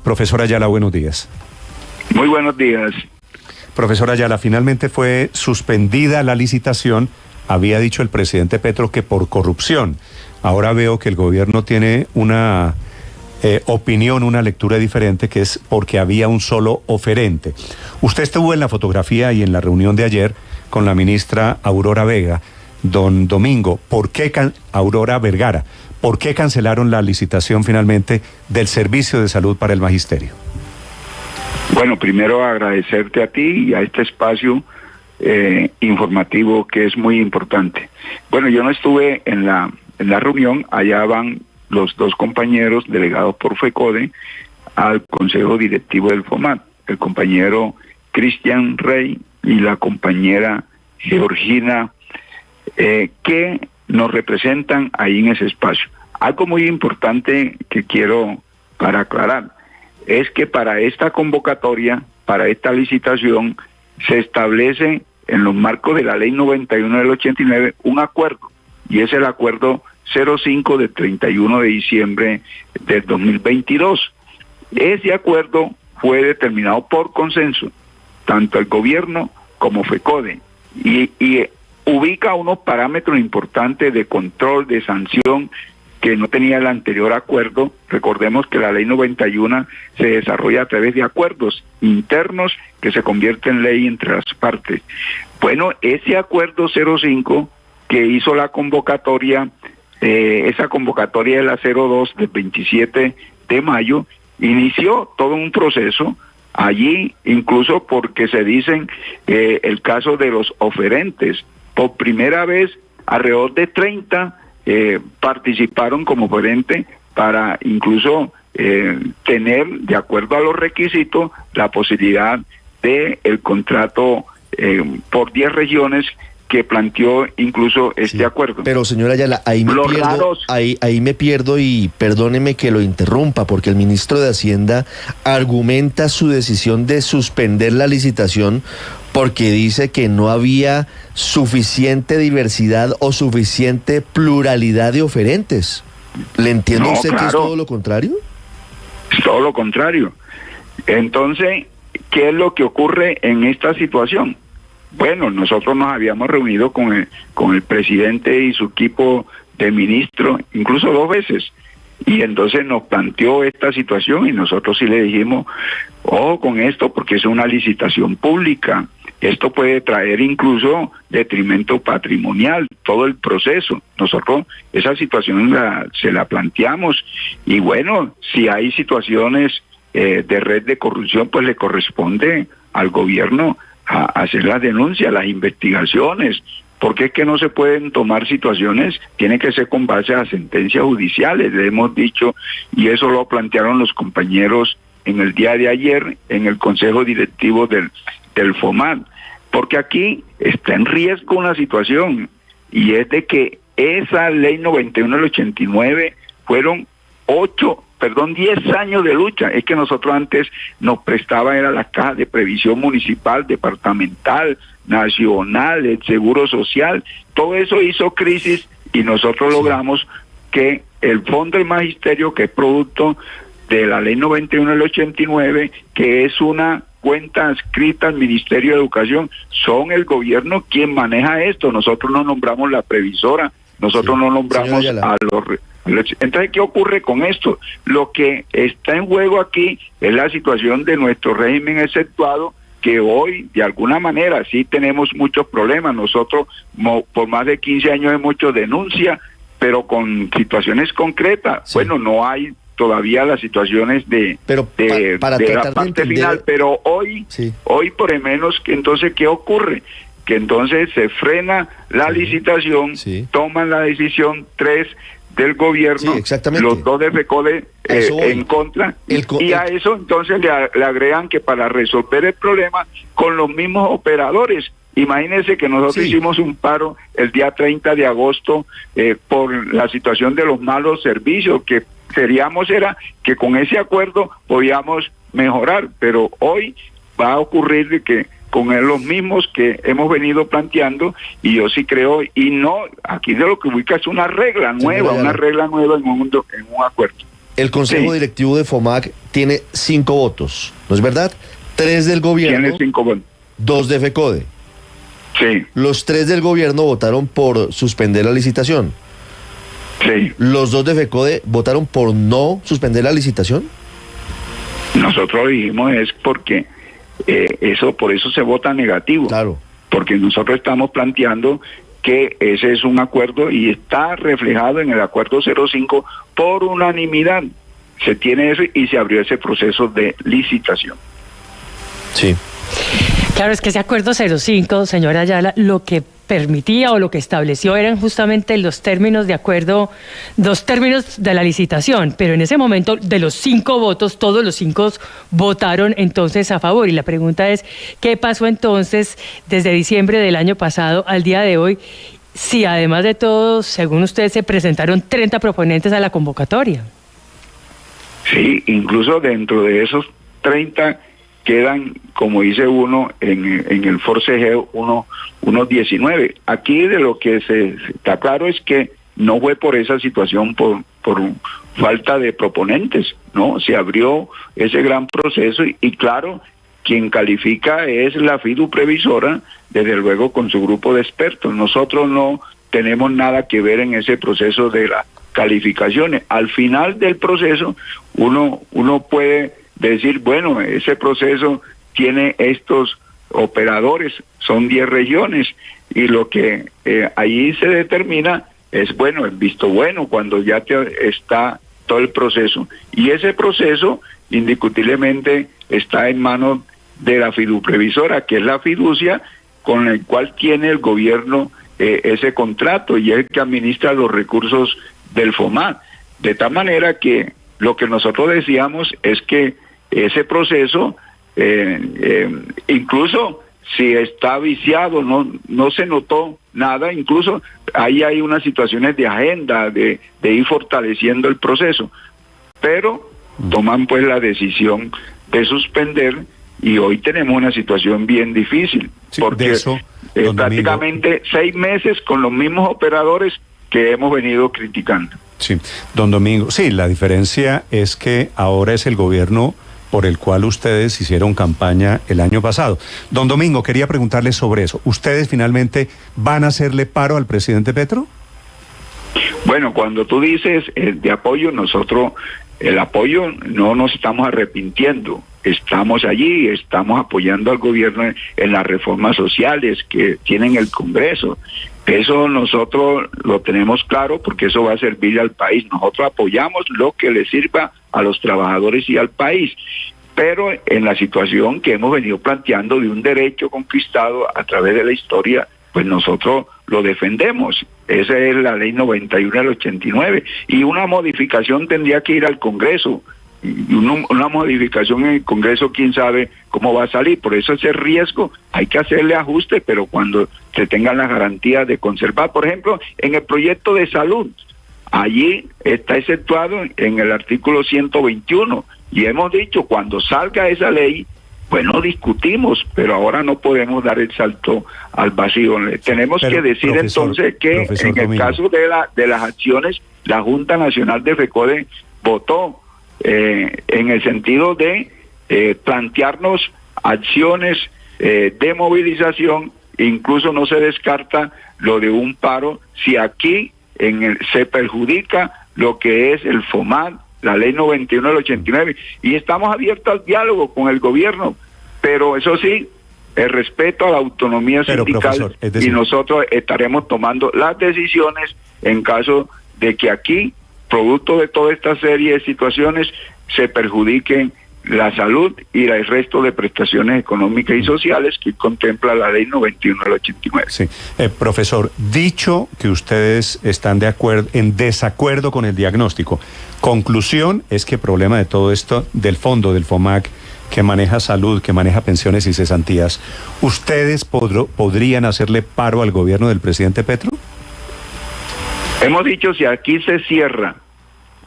Profesor Ayala, buenos días. Muy buenos días. Profesor Ayala, finalmente fue suspendida la licitación. Había dicho el presidente Petro que por corrupción. Ahora veo que el gobierno tiene una opinión, una lectura diferente, que es porque había un solo oferente. Usted estuvo en la fotografía y en la reunión de ayer con la ministra Aurora Vega. Don Domingo, Aurora Vergara, ¿por qué cancelaron la licitación finalmente del servicio de salud para el magisterio? Bueno, primero agradecerte a ti y a este espacio informativo que es muy importante. Bueno, yo no estuve en la reunión, allá van los dos compañeros delegados por FECODE al Consejo Directivo del FOMAT, el compañero Cristian Rey y la compañera Georgina, que nos representan ahí en ese espacio. Algo muy importante que quiero para aclarar es que para esta convocatoria, para esta licitación, se establece en los marcos de la Ley 91 del 89 un acuerdo, y es el acuerdo 05 del 31 de diciembre del 2022. Ese acuerdo fue determinado por consenso, tanto el gobierno como FECODE, y ubica unos parámetros importantes de control, de sanción, que no tenía el anterior acuerdo. Recordemos que la Ley 91 se desarrolla a través de acuerdos internos que se convierten en ley entre las partes. Bueno, ese acuerdo 05 que hizo la convocatoria, esa convocatoria de la 02 del 27 de mayo, inició todo un proceso allí, incluso porque se dicen el caso de los oferentes. Por primera vez, alrededor de 30 participaron como oferente para incluso tener, de acuerdo a los requisitos, la posibilidad de el contrato por 10 regiones que planteó incluso este acuerdo. Pero señora Ayala, ahí me pierdo y perdóneme que lo interrumpa, porque el ministro de Hacienda argumenta su decisión de suspender la licitación porque dice que no había suficiente diversidad o suficiente pluralidad de oferentes. ¿Le entiende usted claro que es todo lo contrario? Es todo lo contrario. Entonces, ¿qué es lo que ocurre en esta situación? Bueno, nosotros nos habíamos reunido con el presidente y su equipo de ministros, incluso 2 veces, y entonces nos planteó esta situación y nosotros sí le dijimos, ojo con esto porque es una licitación pública, esto puede traer incluso detrimento patrimonial, todo el proceso. Nosotros esa situación se la planteamos, y bueno, si hay situaciones de red de corrupción, pues le corresponde al gobierno a hacer las denuncias, las investigaciones, porque es que no se pueden tomar situaciones, tiene que ser con base a sentencias judiciales, le hemos dicho, y eso lo plantearon los compañeros en el día de ayer en el Consejo Directivo del FOMAT, porque aquí está en riesgo una situación, y es de que esa Ley 91 del 89 fueron 10 años de lucha. Es que nosotros antes nos prestaban, era las cajas de previsión municipal, departamental, nacional, el seguro social, todo eso hizo crisis y nosotros logramos que el Fondo del Magisterio, que es producto de la Ley 91 del 89, que es una cuenta adscrita al Ministerio de Educación, son el gobierno quien maneja esto. Nosotros no nombramos la previsora, nosotros no nombramos a los... Entonces, ¿qué ocurre con esto? Lo que está en juego aquí es la situación de nuestro régimen exceptuado, que hoy, de alguna manera, sí tenemos muchos problemas. Nosotros, por más de 15 años hemos hecho denuncia, pero con situaciones concretas. Sí. Bueno, no hay todavía las situaciones de la parte final, pero hoy, hoy por lo menos, que entonces, ¿qué ocurre? Que entonces se frena la licitación, toman la decisión 3 del gobierno, los 2 de FECODE en contra, y a eso entonces le agregan que para resolver el problema con los mismos operadores. Imagínense que nosotros hicimos un paro el día 30 de agosto por la situación de los malos servicios, que era que con ese acuerdo podíamos mejorar, pero hoy va a ocurrir de que con los mismos que hemos venido planteando, y yo sí creo, y no, aquí de lo que ubica es una regla nueva, en un acuerdo. El Consejo Directivo de FOMAC tiene 5 votos, ¿no es verdad? 3 del gobierno, tiene 5 votos. 2 de FECODE. Sí. Los 3 del gobierno votaron por suspender la licitación. Sí. ¿Los 2 de FECODE votaron por no suspender la licitación? Nosotros dijimos es porque por eso se vota negativo. Claro. Porque nosotros estamos planteando que ese es un acuerdo y está reflejado en el acuerdo 05 por unanimidad. Se tiene eso y se abrió ese proceso de licitación. Sí. Claro, es que ese acuerdo 05, señora Ayala, lo que permitía o lo que estableció eran justamente los términos de acuerdo, 2 términos de la licitación, pero en ese momento de los 5 votos, todos los 5 votaron entonces a favor. Y la pregunta es, ¿qué pasó entonces desde diciembre del año pasado al día de hoy? Si además de todo, según usted, se presentaron 30 proponentes a la convocatoria. Sí, incluso dentro de esos 30 quedan, como dice uno, en el forcejeo, unos 19. Aquí de lo que se está claro es que no fue por esa situación, por falta de proponentes, ¿no? Se abrió ese gran proceso y claro, quien califica es la FIDU previsora, desde luego con su grupo de expertos. Nosotros no tenemos nada que ver en ese proceso de las calificaciones. Al final del proceso, uno puede decir, bueno, ese proceso tiene estos operadores, son 10 regiones, y lo que ahí se determina es, bueno, el visto bueno, cuando ya está todo el proceso. Y ese proceso, indiscutiblemente, está en manos de la fiduprevisora, que es la fiducia con la cual tiene el gobierno ese contrato, y es el que administra los recursos del FOMAC. De tal manera que lo que nosotros decíamos es que ese proceso, incluso si está viciado, no se notó nada, incluso ahí hay unas situaciones de agenda, de ir fortaleciendo el proceso, pero toman pues la decisión de suspender, y hoy tenemos una situación bien difícil, sí, porque eso, prácticamente 6 meses con los mismos operadores que hemos venido criticando. Sí, don Domingo, sí, la diferencia es que ahora es el gobierno por el cual ustedes hicieron campaña el año pasado. Don Domingo, quería preguntarle sobre eso. ¿Ustedes finalmente van a hacerle paro al presidente Petro? Bueno, cuando tú dices de apoyo, nosotros el apoyo no nos estamos arrepintiendo. Estamos allí, estamos apoyando al gobierno en las reformas sociales que tienen el Congreso. Eso nosotros lo tenemos claro porque eso va a servir al país. Nosotros apoyamos lo que le sirva a los trabajadores y al país. Pero en la situación que hemos venido planteando de un derecho conquistado a través de la historia, pues nosotros lo defendemos. Esa es la ley 91 del 89. Y una modificación tendría que ir al Congreso. Y una modificación en el Congreso, quién sabe cómo va a salir. Por eso ese riesgo hay que hacerle ajuste, pero cuando se tengan las garantías de conservar. Por ejemplo, en el proyecto de salud, allí está exceptuado en el artículo 121, y hemos dicho, cuando salga esa ley, bueno, discutimos, pero ahora no podemos dar el salto al vacío. Tenemos que decir entonces que en el caso de las acciones, la Junta Nacional de FECODE votó en el sentido de plantearnos acciones de movilización. Incluso no se descarta lo de un paro si aquí se perjudica lo que es el FOMAC, la ley 91 del 89, y estamos abiertos al diálogo con el gobierno, pero eso sí, el respeto a la autonomía sindical, profesor, y nosotros estaremos tomando las decisiones en caso de que aquí, producto de toda esta serie de situaciones, se perjudiquen la salud y el resto de prestaciones económicas y sociales que contempla la ley 91 del 89. Sí, profesor, dicho que ustedes están en desacuerdo con el diagnóstico, conclusión es que el problema de todo esto, del fondo del FOMAC, que maneja salud, que maneja pensiones y cesantías, ¿ustedes podrían hacerle paro al gobierno del presidente Petro? Hemos dicho, si aquí se cierra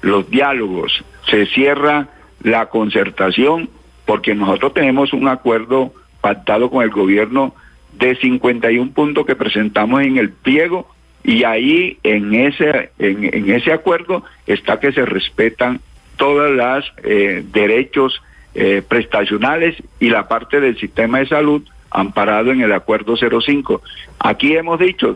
los diálogos, se cierra la concertación, porque nosotros tenemos un acuerdo pactado con el gobierno de 51 puntos que presentamos en el pliego, y ahí en ese acuerdo está que se respetan todas las derechos prestacionales y la parte del sistema de salud amparado en el Acuerdo 05. Aquí hemos dicho,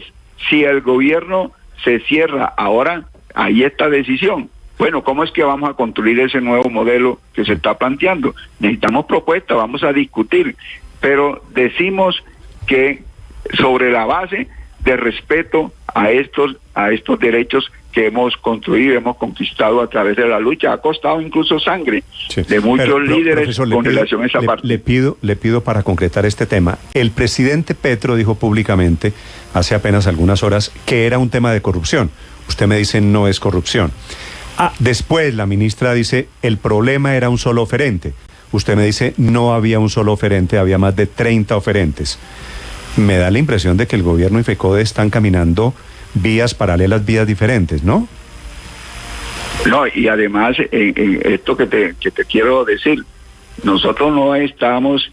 si el gobierno se cierra ahora, ahí está decisión. Bueno, ¿cómo es que vamos a construir ese nuevo modelo que se está planteando? Necesitamos propuestas, vamos a discutir, pero decimos que sobre la base de respeto a estos derechos que hemos construido, hemos conquistado a través de la lucha, ha costado incluso sangre de muchos líderes con relación a esa parte. Le pido para concretar este tema. El presidente Petro dijo públicamente hace apenas algunas horas que era un tema de corrupción. Usted me dice no es corrupción. Después la ministra dice el problema era un solo oferente. Usted me dice no había un solo oferente, había más de 30 oferentes. Me da la impresión de que el gobierno y FECODE están caminando vías paralelas, vías diferentes, ¿no? No, y además, esto que te quiero decir, nosotros no estamos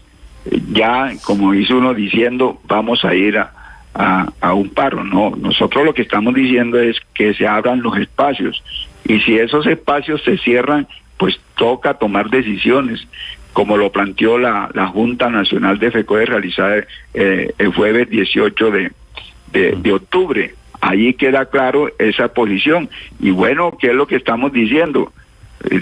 ya, como dice uno, diciendo vamos a ir a un paro, no. Nosotros lo que estamos diciendo es que se abran los espacios, y si esos espacios se cierran, pues toca tomar decisiones, como lo planteó la Junta Nacional de FECODE realizada el jueves 18 de octubre. Allí queda claro esa posición. Y bueno, ¿qué es lo que estamos diciendo?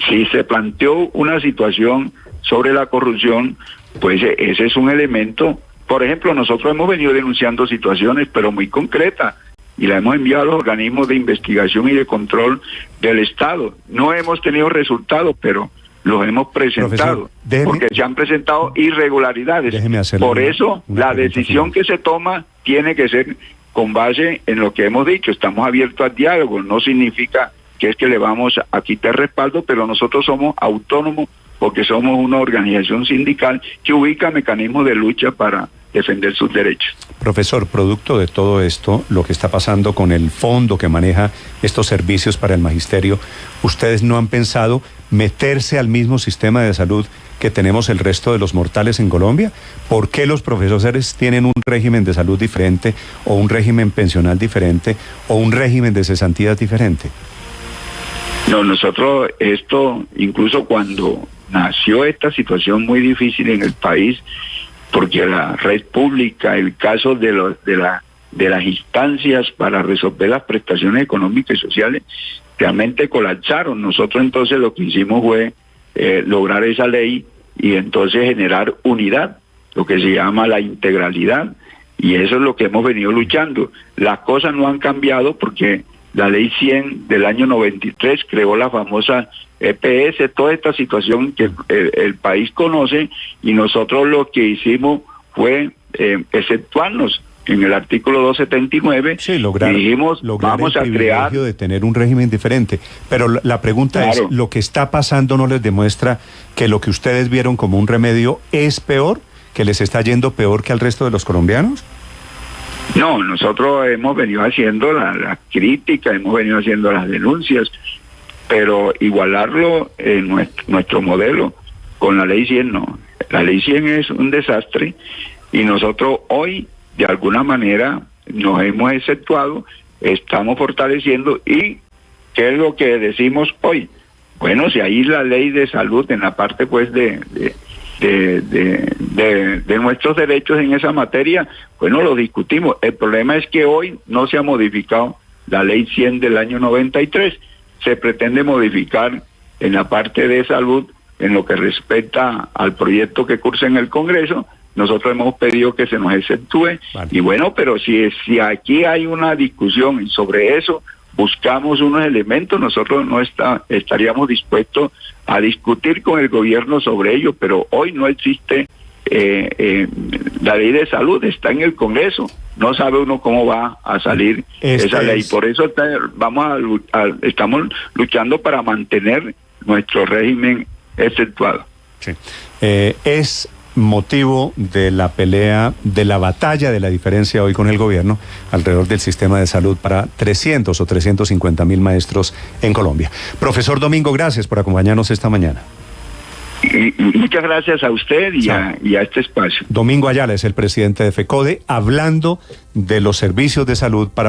Si se planteó una situación sobre la corrupción, pues ese es un elemento. Por ejemplo, nosotros hemos venido denunciando situaciones, pero muy concretas, y la hemos enviado a los organismos de investigación y de control del Estado. No hemos tenido resultados, pero los hemos presentado, porque se han presentado irregularidades. Por eso, la decisión que se toma tiene que ser con base en lo que hemos dicho. Estamos abiertos al diálogo, no significa que es que le vamos a quitar respaldo, pero nosotros somos autónomos porque somos una organización sindical que ubica mecanismos de lucha para defender sus derechos. Profesor, producto de todo esto, lo que está pasando con el fondo que maneja estos servicios para el magisterio, ¿ustedes no han pensado meterse al mismo sistema de salud que tenemos el resto de los mortales en Colombia? ¿Por qué los profesores tienen un régimen de salud diferente, o un régimen pensional diferente, o un régimen de cesantías diferente? No, nosotros incluso cuando nació esta situación muy difícil en el país, porque la red pública, el caso de las instancias para resolver las prestaciones económicas y sociales, realmente colapsaron. Nosotros entonces lo que hicimos fue lograr esa ley y entonces generar unidad, lo que se llama la integralidad, y eso es lo que hemos venido luchando. Las cosas no han cambiado porque la ley 100 del año 93 creó la famosa EPS, toda esta situación que el país conoce, y nosotros lo que hicimos fue exceptuarnos en el artículo 279, dijimos vamos a crear de tener un régimen diferente. Pero la pregunta es, ¿lo que está pasando no les demuestra que lo que ustedes vieron como un remedio es peor, que les está yendo peor que al resto de los colombianos? No, nosotros hemos venido haciendo la crítica, hemos venido haciendo las denuncias, pero igualarlo en nuestro modelo con la ley 100 no. La ley 100 es un desastre, y nosotros hoy de alguna manera nos hemos exceptuado, estamos fortaleciendo. ¿Y qué es lo que decimos hoy? Bueno, si ahí la ley de salud en la parte pues de nuestros derechos en esa materia, bueno, lo discutimos. El problema es que hoy no se ha modificado la ley 100 del año 93, se pretende modificar en la parte de salud en lo que respecta al proyecto que cursa en el Congreso. Nosotros hemos pedido que se nos exceptúe, y bueno, pero si aquí hay una discusión y sobre eso buscamos unos elementos, nosotros no estaríamos dispuestos a discutir con el gobierno sobre ello, pero hoy no existe la ley de salud, está en el Congreso, no sabe uno cómo va a salir esa ley, por eso estamos luchando para mantener nuestro régimen exceptuado. Sí. Es motivo de la pelea, de la batalla, de la diferencia hoy con el gobierno alrededor del sistema de salud para 300 o 350.000 maestros en Colombia. Profesor Domingo, gracias por acompañarnos esta mañana. Y muchas gracias a usted y a este espacio. Domingo Ayala es el presidente de FECODE, hablando de los servicios de salud para